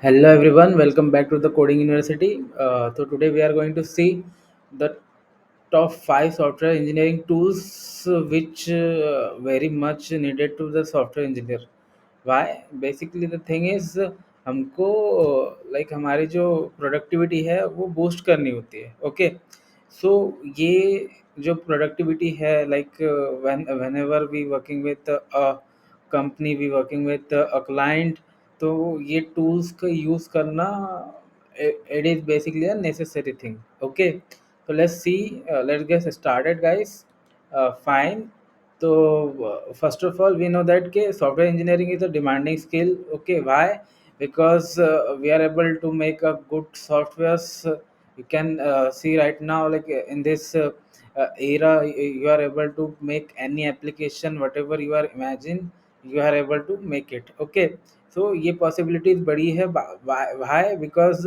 Hello everyone, welcome back to the Coding University. So today we are going to see the top five software engineering tools which very much needed to the software engineer. Why? Basically the thing is हमको like हमारी जो productivity है वो boost करनी होती है. Okay, सो ये जो प्रोडक्टिविटी है like whenever we working with a company, we working with a client, तो ये टूल्स का यूज़ करना it is basically a necessary thing. Okay, so let's see, let's get started guys. Fine. So first of all, we know that ke software engineering is a demanding skill. Okay, why? Because we are able to make a good softwares. You can see right now, like in this era, you are able to make any application, whatever you are imagine, you are able to make it. Okay, so ये possibilities बड़ी है. Why? Because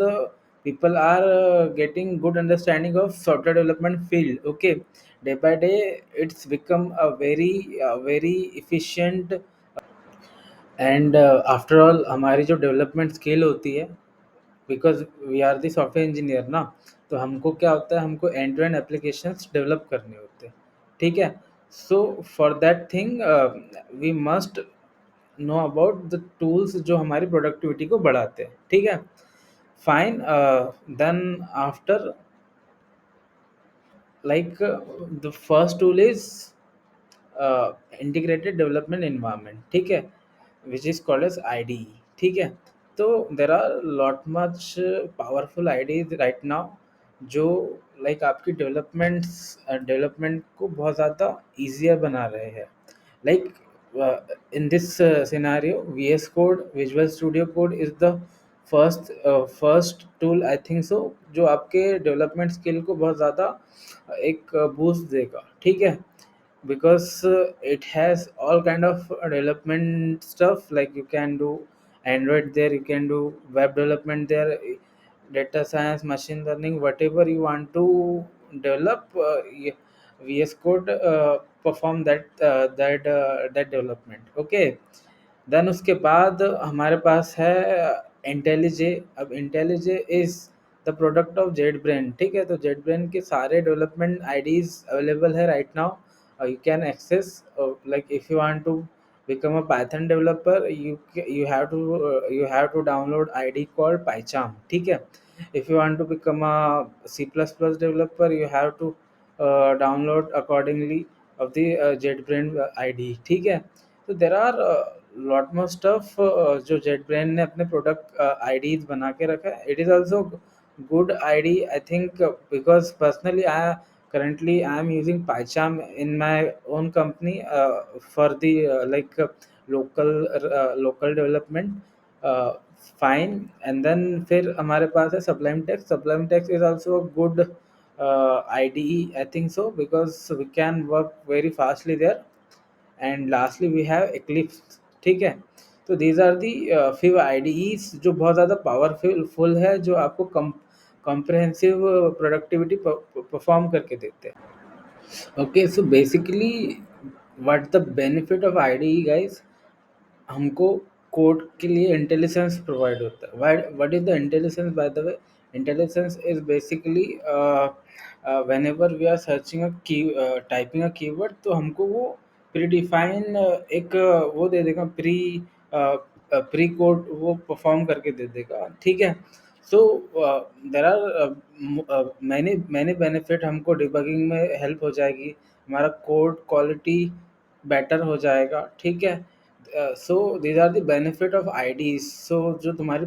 people are getting good understanding of software development field. Okay, day by day it's become a very efficient. And after all हमारी जो development skill होती है, because we are the software engineer ना, तो हमको क्या होता है, हमको end to end applications develop करने होते हैं. ठीक है, so for that thing we must know about the tools जो हमारी प्रोडक्टिविटी को बढ़ाते हैं. ठीक है, fine. Then after like the first tool is integrated development environment. ठीक है, which is called as IDE. ठीक है, तो there are lot much powerful IDEs right now जो like आपकी डेवलपमेंट को बहुत ज़्यादा easier बना रहे हैं. Like in this scenario, VS Code, Visual Studio Code is the first tool I think so, जो आपके डेवलपमेंट स्किल को बहुत ज़्यादा एक बूस्ट देगा. ठीक है, because it has all kind of development stuff, like you can do Android there, you can do web development there, data science, machine learning, whatever you want to develop, VS Code perform that development. Okay, then उसके बाद हमारे पास है IntelliJ. अब IntelliJ is the product of JetBrains. ठीक है, तो JetBrains के सारे डेवलपमेंट आईडीज अवेलेबल है right now. You can access, like if you want to become a python developer, you have to download id called pycharm. ठीक है, if you want to become a c++ developer, you have to download accordingly of the jetbrain id. ठीक है, तो there are lot more stuff जो JetBrains ने अपने product IDEs बना के रखा है. It is also good IDE I think, because personally I currently I am using PyCharm in my own company for the like local development. uh, fine. And then फिर हमारे पास है Sublime Text. Sublime Text is also a good IDE I think so, because we can work very fastly there. And lastly we have Eclipse. ठीक है, तो these are the few IDEs जो बहुत ज़्यादा पावरफुल है, जो आपको कॉम्प्रहेंसिव प्रोडक्टिविटी परफॉर्म करके देते हैं. Okay, so basically what the benefit of IDE guys, हमको कोड के लिए इंटेलिजेंस प्रोवाइड होता है. What is the intelligence by the way? Intelligence is basically whenever we are searching a key, typing a keyword, तो हमको वो pre define एक वो दे देगा, प्री कोड वो परफॉर्म करके दे देगा. ठीक है, so there are many many benefit. हमको डिबगिंग में हेल्प हो जाएगी, हमारा कोड क्वालिटी बेटर हो जाएगा. ठीक है, so these are the benefit of IDEs. So जो तुम्हारी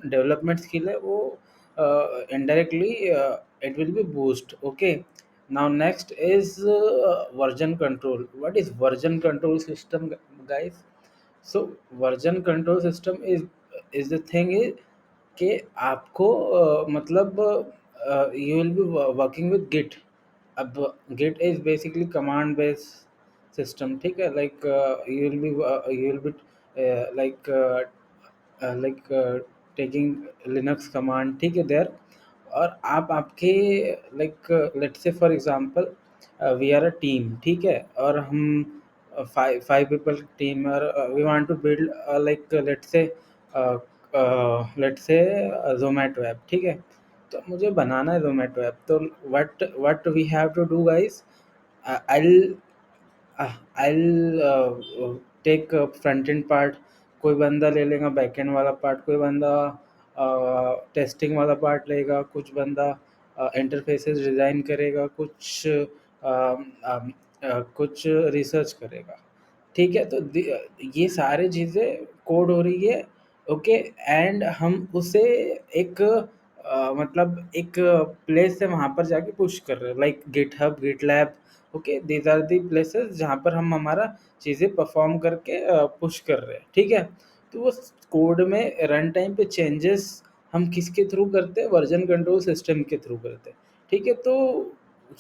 डेवलपमेंट स्किल है वो indirectly it will be boost. Okay, now next is version control. What is version control system, guys? So version control system is the thing is कि आपको मतलब you will be working with git. अब git is basically command based system. ठीक है, like you will be like like taking Linux command. ठीक है, there. और आप आपके like let's say for example we are a team. ठीक है, और हम फाइव पीपल टीम, और we want to build like let's say let's say Zomato app, ठीक है? तो मुझे बनाना है ज़ोमैटो ऐप, तो what what we have to do guys, I I'll take front end part, कोई बंदा ले लेगा बैक एंड वाला पार्ट, कोई बंदा टेस्टिंग वाला पार्ट लेगा, कुछ बंदा इंटरफेसेस डिज़ाइन करेगा, कुछ रिसर्च करेगा, ठीक है? तो ये सारी चीज़ें कोड हो रही है, ओके? एंड हम उसे एक मतलब एक प्लेस से वहाँ पर जाके पुश कर रहे हैं, like GitHub, GitLab, okay? These are the places जहाँ पर हम हमारा चीज़ें परफॉर्म करके पुश कर रहे हैं, ठीक है? तो वो कोड में रन टाइम पे चेंजेस हम किसके थ्रू करते हैं? वर्जन कंट्रोल सिस्टम के थ्रू करते हैं, ठीक है? तो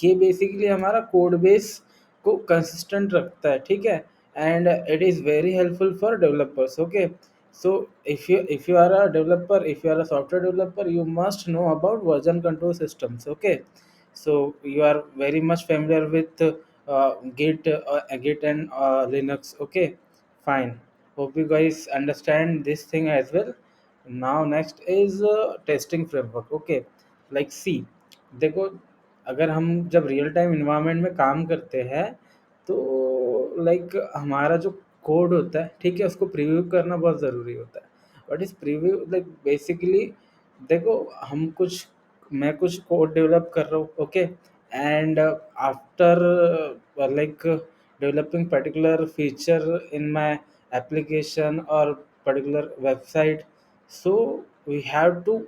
ये बेसिकली हमारा कोड बेस को कंसिस्टेंट रखता है, ठीक है? And it is very helpful for developers, okay? So if you are a developer, if you are a software developer, you must know about version control systems, okay? So you are very much familiar with Git and Linux, okay? Fine. Hope you guys understand this thing as well. Now next is testing framework, okay? Like see, देखो, अगर हम जब real time environment में काम करते हैं, तो like हमारा जो कोड होता है, ठीक है, उसको प्रीव्यू करना बहुत ज़रूरी होता है। What is preview? Like basically देखो, हम कुछ मैं कुछ कोड डेवलप कर रहा हूँ, okay? And after like developing particular feature in my application और particular website, so we have to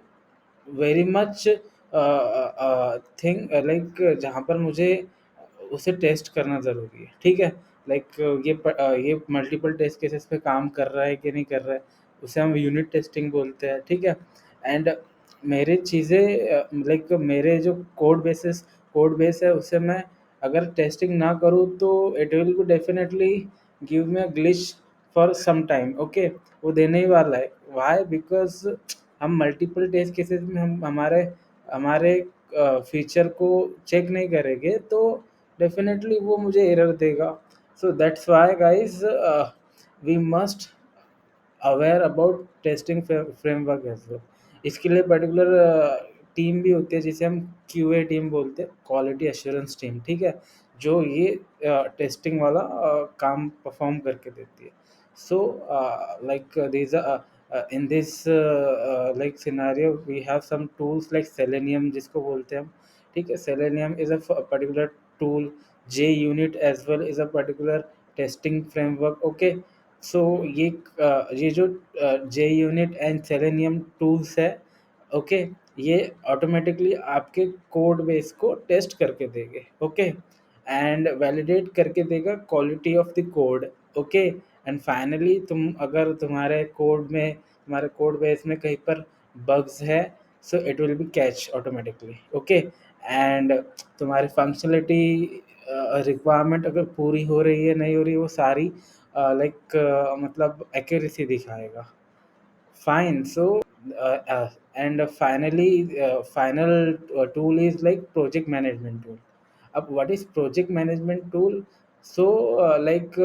very much thing like जहाँ पर मुझे उसे टेस्ट करना ज़रूरी है, ठीक है? लाइक ये मल्टीपल टेस्ट केसेस पे काम कर रहा है कि नहीं कर रहा है, उसे हम यूनिट टेस्टिंग बोलते हैं, ठीक है? एंड मेरे चीज़ें लाइक मेरे जो कोड बेस है, उसे मैं अगर टेस्टिंग ना करूँ तो it will be definitely give me a glitch for some time, okay? वो देने ही वाला है। व्हाई? बिकॉज़ हम मल्टीपल टेस्ट केसेस में हम हमारे हमारे फीचर को चेक नहीं करेंगे, तो डेफिनेटली वो मुझे एरर देगा। So that's why guys we must aware about testing framework as well. इसके लिए पर्टिकुलर टीम भी होती है, जिसे हम क्यूए टीम बोलते हैं, क्वालिटी एश्योरेंस टीम, ठीक है? जो ये टेस्टिंग वाला काम परफॉर्म करके देती है। So like these in this like scenario we have some tools like Selenium, जिसको बोलते हैं हम, ठीक है? Selenium is a particular tool. JUnit as well is a particular testing framework, okay? सो ये जो JUnit एंड Selenium टूल्स है, okay? ये ऑटोमेटिकली आपके कोड बेस को टेस्ट करके देंगे, ओके? एंड वैलिडेट करके देगा quality of the code, okay? And finally तुम्हारे कोड बेस में कहीं पर बग्स है, so it will B catch automatically, okay? And तुम्हारी फंक्शनलिटी रिक्वायरमेंट अगर पूरी हो रही है, नहीं हो रही है, वो सारी लाइक मतलब एक्यूरेसी दिखाएगा। Fine. So, and finally, final tool is like project management tool. अब what is project management tool? So, like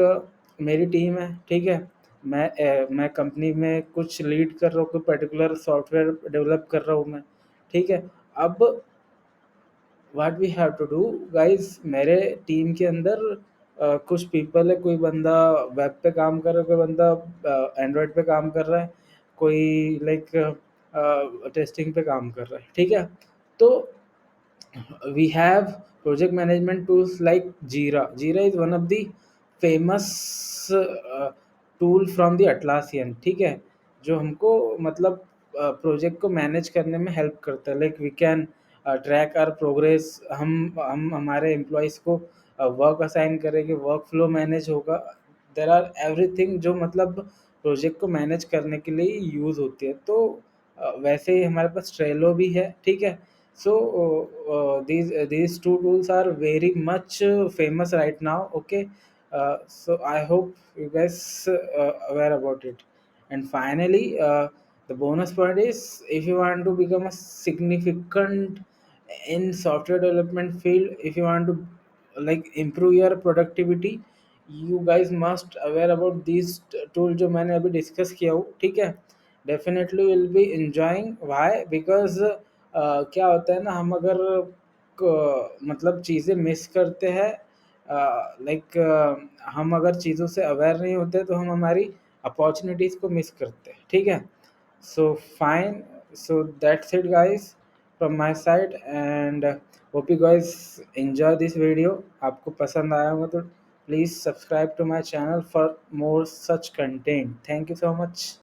मेरी टीम है, ठीक है? मैं कंपनी में कुछ लीड कर रहा हूँ, कोई पर्टिकुलर सॉफ्टवेयर डेवलप कर रहा हूँ मैं, ठीक है? अब what we have to do guys, मेरे टीम के अंदर कुछ पीपल है, कोई बंदा वेब पे काम कर रहा है, कोई बंदा एंड्रॉयड पे काम कर रहा है, कोई लाइक टेस्टिंग पे काम कर रहा है, ठीक है? तो we have project management tools like Jira. Jira is one of the famous tool from the Atlassian, ठीक है? जो हमको मतलब प्रोजेक्ट को मैनेज करने में हेल्प करता है, like we can track our progress, हम हमारे एम्प्लॉयज़ को वर्क असाइन करेंगे, वर्क फ्लो मैनेज होगा, देयर आर एवरीथिंग जो मतलब प्रोजेक्ट को मैनेज करने के लिए यूज़ होती है। तो वैसे ही हमारे पास ट्रेलो भी है, ठीक है? So these two tools are very much famous right now. Okay, so I hope you guys aware about it. And finally, the bonus point is if you want to become a significant in software development field, if you want to like improve your productivity, you guys must aware about these tool जो मैंने अभी discuss किया हूँ, ठीक है? Definitely will be enjoying. Why? Because क्या होता है ना, हम अगर मतलब चीज़ें मिस करते हैं, लाइक हम अगर चीज़ों से अवेयर नहीं होते तो हम हमारी अपॉर्चुनिटीज़ को मिस करते हैं, ठीक है। So fine, so that's it guys from my side, and hope you guys enjoy this video. आपको पसंद आया होगा तो please subscribe to my channel for more such content. Thank you so much.